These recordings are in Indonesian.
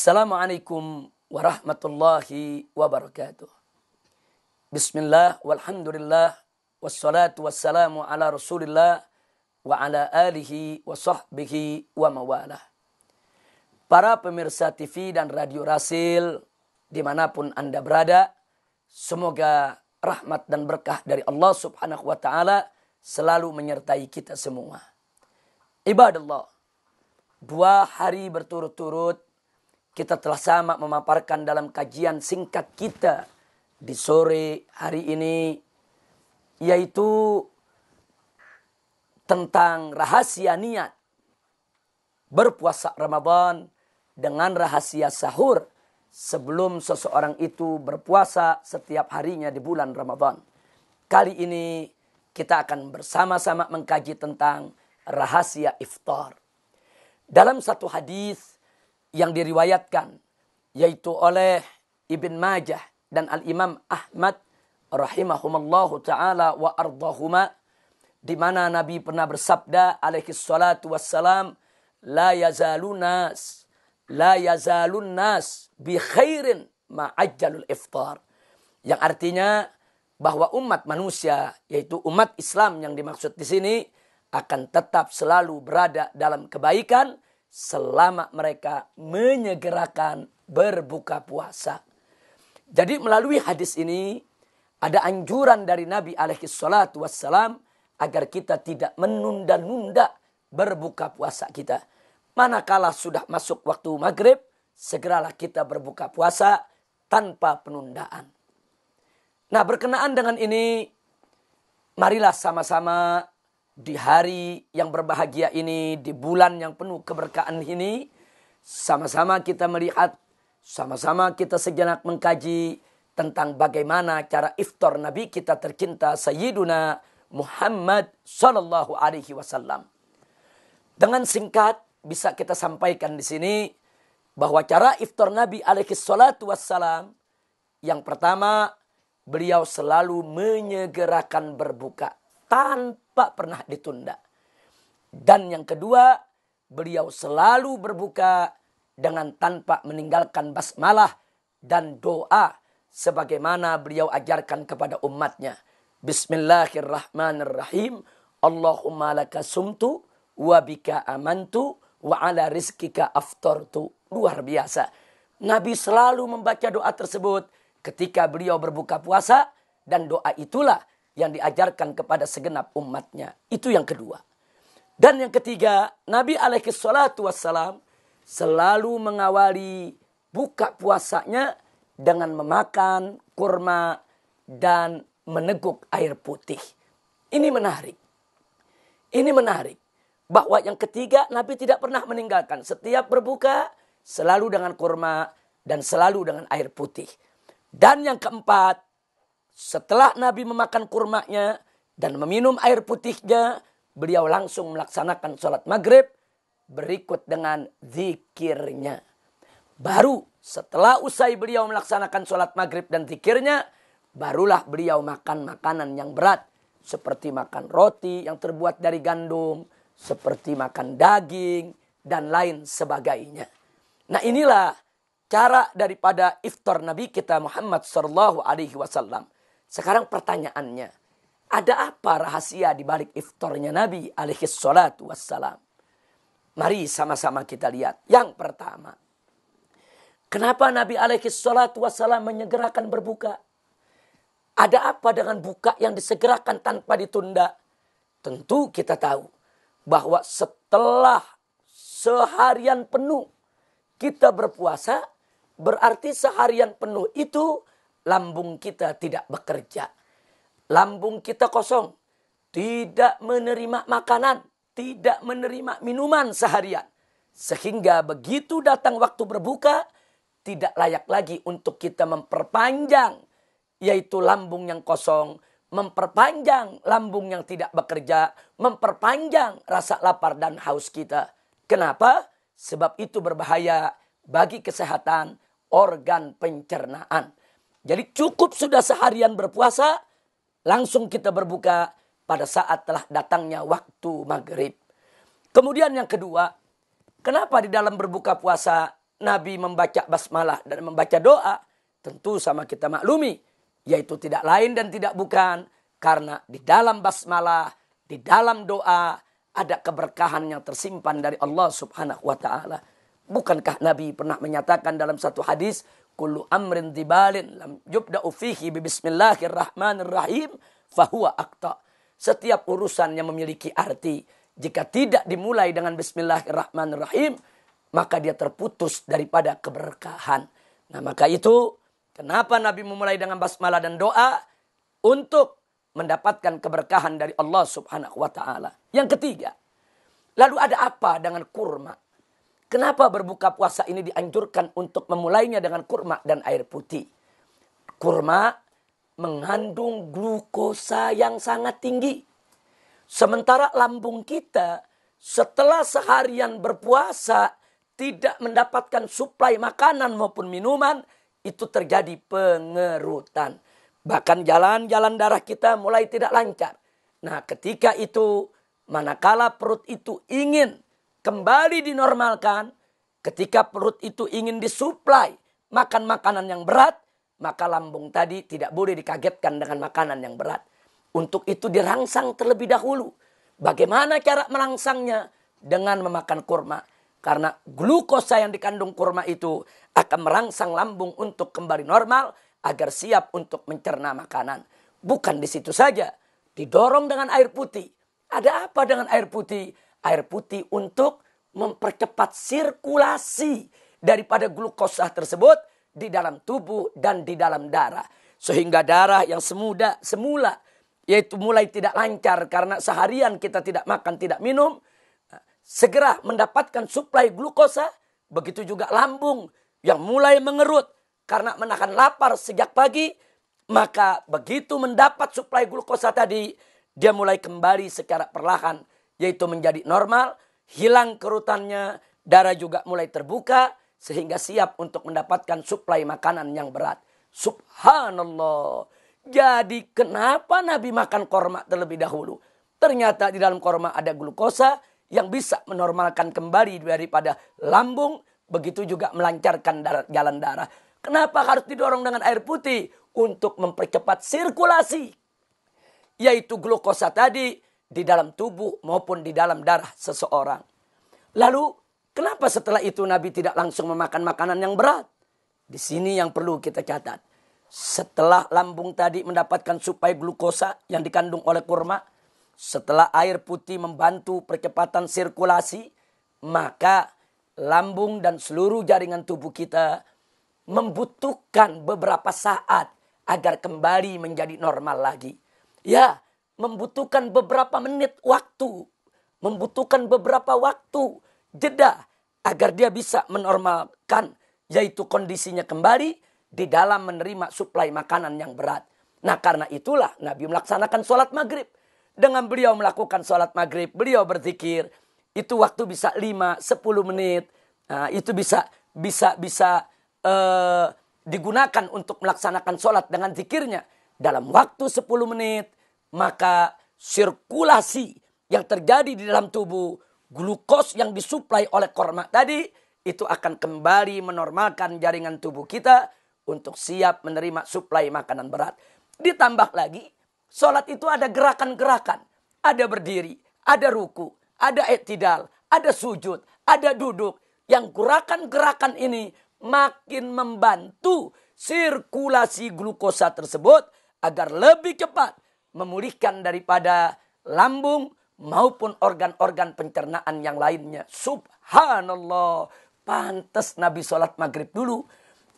Assalamualaikum warahmatullahi wabarakatuh. Bismillah, walhamdulillah, wassalatu wassalamu ala rasulillah, wa ala alihi wa sahbihi wa mawalah. Para pemirsa TV dan Radio Rasil, dimanapun Anda berada, semoga rahmat dan berkah dari Allah subhanahu wa ta'ala selalu menyertai kita semua. Ibadallah, 2 hari berturut-turut kita telah sama memaparkan dalam kajian singkat kita di sore hari ini, yaitu tentang rahasia niat berpuasa Ramadan dengan rahasia sahur sebelum seseorang itu berpuasa setiap harinya di bulan Ramadan. Kali ini kita akan bersama-sama mengkaji tentang rahasia iftar. Dalam satu hadis yang diriwayatkan yaitu oleh Ibn Majah dan Al-Imam Ahmad rahimahumallahu ta'ala wa ardahuma, di mana Nabi pernah bersabda alaihi salatu wassalam, la yazalun nas bi khairin ma'ajjalul iftar, yang artinya bahwa umat manusia, yaitu umat Islam yang dimaksud di sini, akan tetap selalu berada dalam kebaikan selama mereka menyegerakan berbuka puasa. Jadi melalui hadis ini ada anjuran dari Nabi alaihi salatu wassalam agar kita tidak menunda-nunda berbuka puasa kita. Manakala sudah masuk waktu maghrib, segeralah kita berbuka puasa tanpa penundaan. Nah, berkenaan dengan ini, marilah sama-sama di hari yang berbahagia ini, di bulan yang penuh keberkahan ini, sama-sama kita melihat, sama-sama kita sejenak mengkaji tentang bagaimana cara iftar Nabi kita tercinta Sayyiduna Muhammad sallallahu alaihi wasallam. Dengan singkat bisa kita sampaikan di sini bahwa cara iftar Nabi alaihi salatu wassalam, yang pertama, beliau selalu menyegerakan berbuka tanpa pernah ditunda. Dan yang kedua, beliau selalu berbuka dengan tanpa meninggalkan basmalah dan doa sebagaimana beliau ajarkan kepada umatnya. Bismillahirrahmanirrahim. Allahumma laka sumtu wa bika amantu wa ala rizkika aftartu. Luar biasa. Nabi selalu membaca doa tersebut ketika beliau berbuka puasa, dan doa itulah yang diajarkan kepada segenap umatnya. Itu yang kedua. Dan yang ketiga, Nabi alaihi salatu wassalam selalu mengawali buka puasanya dengan memakan kurma dan meneguk air putih. Ini menarik. Ini menarik. Bahwa yang ketiga, Nabi tidak pernah meninggalkan. Setiap berbuka selalu dengan kurma dan selalu dengan air putih. Dan yang keempat, setelah Nabi memakan kurmanya dan meminum air putihnya, beliau langsung melaksanakan sholat maghrib berikut dengan zikirnya. Baru setelah usai beliau melaksanakan sholat maghrib dan zikirnya, barulah beliau makan makanan yang berat. Seperti makan roti yang terbuat dari gandum, seperti makan daging, dan lain sebagainya. Nah, inilah cara daripada iftar Nabi kita Muhammad sallallahu alaihi wasallam. Sekarang pertanyaannya, ada apa rahasia di balik iftarnya Nabi alaihi salatu wassalam? Mari sama-sama kita lihat. Yang pertama, kenapa Nabi alaihi salatu wassalam menyegerakan berbuka? Ada apa dengan buka yang disegerakan tanpa ditunda? Tentu kita tahu bahwa setelah seharian penuh kita berpuasa, berarti seharian penuh itu lambung kita tidak bekerja. Lambung kita kosong. Tidak menerima makanan. Tidak menerima minuman seharian. Sehingga begitu datang waktu berbuka, tidak layak lagi untuk kita memperpanjang, yaitu lambung yang kosong, memperpanjang lambung yang tidak bekerja, memperpanjang rasa lapar dan haus kita. Kenapa? Sebab itu berbahaya bagi kesehatan organ pencernaan. Jadi cukup sudah seharian berpuasa, langsung kita berbuka pada saat telah datangnya waktu maghrib. Kemudian yang kedua, kenapa di dalam berbuka puasa Nabi membaca basmalah dan membaca doa, tentu sama kita maklumi, yaitu tidak lain dan tidak bukan karena di dalam basmalah, di dalam doa ada keberkahan yang tersimpan dari Allah Subhanahu wa taala. Bukankah Nabi pernah menyatakan dalam satu hadis, kullu amrin dibalin lam yubda'u fihi bi bismillahirrahmanirrahim fahuwa aqta. Setiap urusan yang memiliki arti, jika tidak dimulai dengan bismillahirrahmanirrahim, maka dia terputus daripada keberkahan. Nah, maka itu kenapa Nabi memulai dengan basmalah dan doa? Untuk mendapatkan keberkahan dari Allah Subhanahu wa taala. Yang ketiga, lalu ada apa dengan kurma? Kenapa berbuka puasa ini dianjurkan untuk memulainya dengan kurma dan air putih? Kurma mengandung glukosa yang sangat tinggi. Sementara lambung kita setelah seharian berpuasa tidak mendapatkan suplai makanan maupun minuman, itu terjadi pengerutan. Bahkan jalan-jalan darah kita mulai tidak lancar. Nah, ketika itu, manakala perut itu ingin kembali dinormalkan, ketika perut itu ingin disuplai makan makanan yang berat, maka lambung tadi tidak boleh dikagetkan dengan makanan yang berat. Untuk itu dirangsang terlebih dahulu. Bagaimana cara merangsangnya? Dengan memakan kurma. Karena glukosa yang dikandung kurma itu akan merangsang lambung untuk kembali normal agar siap untuk mencerna makanan. Bukan di situ saja, didorong dengan air putih. Ada apa dengan air putih? Air putih untuk mempercepat sirkulasi daripada glukosa tersebut di dalam tubuh dan di dalam darah. Sehingga darah yang semula yaitu mulai tidak lancar karena seharian kita tidak makan, tidak minum, segera mendapatkan suplai glukosa. Begitu juga lambung yang mulai mengerut karena menahan lapar sejak pagi. Maka begitu mendapat suplai glukosa tadi, dia mulai kembali secara perlahan, yaitu menjadi normal, hilang kerutannya, darah juga mulai terbuka, sehingga siap untuk mendapatkan suplai makanan yang berat. Subhanallah. Jadi kenapa Nabi makan korma terlebih dahulu? Ternyata di dalam korma ada glukosa yang bisa menormalkan kembali daripada lambung, begitu juga melancarkan jalan darah. Kenapa harus didorong dengan air putih? Untuk mempercepat sirkulasi, yaitu glukosa tadi di dalam tubuh maupun di dalam darah seseorang. Lalu kenapa setelah itu Nabi tidak langsung memakan makanan yang berat? Di sini yang perlu kita catat. Setelah lambung tadi mendapatkan suplai glukosa yang dikandung oleh kurma, setelah air putih membantu percepatan sirkulasi, maka lambung dan seluruh jaringan tubuh kita membutuhkan beberapa saat agar kembali menjadi normal lagi. Ya, membutuhkan beberapa menit waktu, membutuhkan beberapa waktu jeda agar dia bisa menormalkan, yaitu kondisinya kembali di dalam menerima suplai makanan yang berat. Nah, karena itulah Nabi melaksanakan sholat maghrib. Dengan beliau melakukan sholat maghrib, beliau berzikir. Itu waktu bisa 5-10 menit. Nah, itu bisa digunakan untuk melaksanakan sholat dengan zikirnya. Dalam waktu 10 menit, maka sirkulasi yang terjadi di dalam tubuh, glukos yang disuplai oleh korma tadi, itu akan kembali menormalkan jaringan tubuh kita untuk siap menerima suplai makanan berat. Ditambah lagi, sholat itu ada gerakan-gerakan. Ada berdiri, ada ruku, ada i'tidal, ada sujud, ada duduk. Yang gerakan-gerakan ini makin membantu sirkulasi glukosa tersebut agar lebih cepat memulihkan daripada lambung maupun organ-organ pencernaan yang lainnya. Subhanallah. Pantas Nabi sholat maghrib dulu.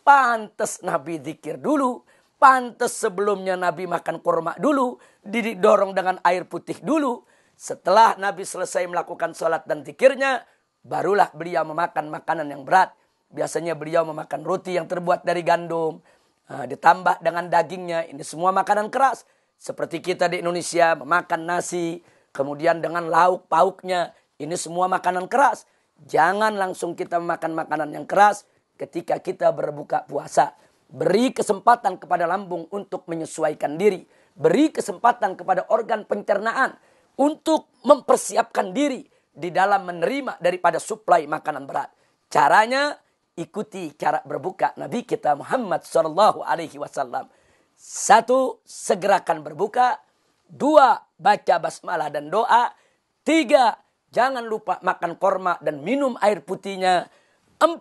Pantas Nabi zikir dulu. Pantas sebelumnya Nabi makan kurma dulu. Didorong dengan air putih dulu. Setelah Nabi selesai melakukan sholat dan zikirnya, barulah beliau memakan makanan yang berat. Biasanya beliau memakan roti yang terbuat dari gandum. Ditambah dengan dagingnya. Ini semua makanan keras. Seperti kita di Indonesia memakan nasi. Kemudian dengan lauk pauknya. Ini semua makanan keras. Jangan langsung kita memakan makanan yang keras ketika kita berbuka puasa. Beri kesempatan kepada lambung untuk menyesuaikan diri. Beri kesempatan kepada organ pencernaan untuk mempersiapkan diri di dalam menerima daripada suplai makanan berat. Caranya ikuti cara berbuka Nabi kita Muhammad sallallahu alaihi wasallam. 1. Segerakan berbuka. 2. Baca basmalah dan doa. 3. Jangan lupa makan korma dan minum air putihnya. 4.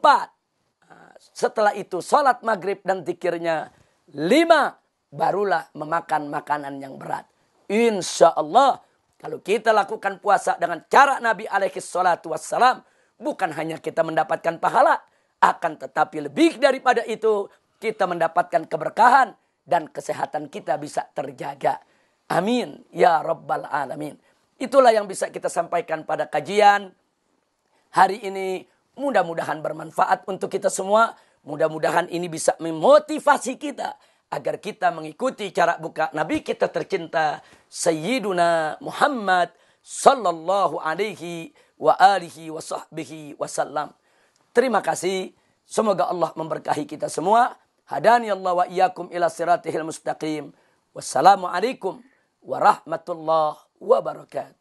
Setelah itu salat maghrib dan zikirnya. 5. Barulah memakan makanan yang berat. Insya Allah kalau kita lakukan puasa dengan cara Nabi alaihi salatu wassalam, bukan hanya kita mendapatkan pahala, akan tetapi lebih daripada itu kita mendapatkan keberkahan dan kesehatan kita bisa terjaga. Amin ya rabbal alamin. Itulah yang bisa kita sampaikan pada kajian hari ini. Mudah-mudahan bermanfaat untuk kita semua. Mudah-mudahan ini bisa memotivasi kita agar kita mengikuti cara buka Nabi kita tercinta Sayyiduna Muhammad sallallahu alaihi wa alihi wa sahbihi wasallam. Terima kasih. Semoga Allah memberkahi kita semua. Hadani Allah wa iyyakum ila siratihil mustaqim. Wassalamualaikum warahmatullahi wabarakatuh.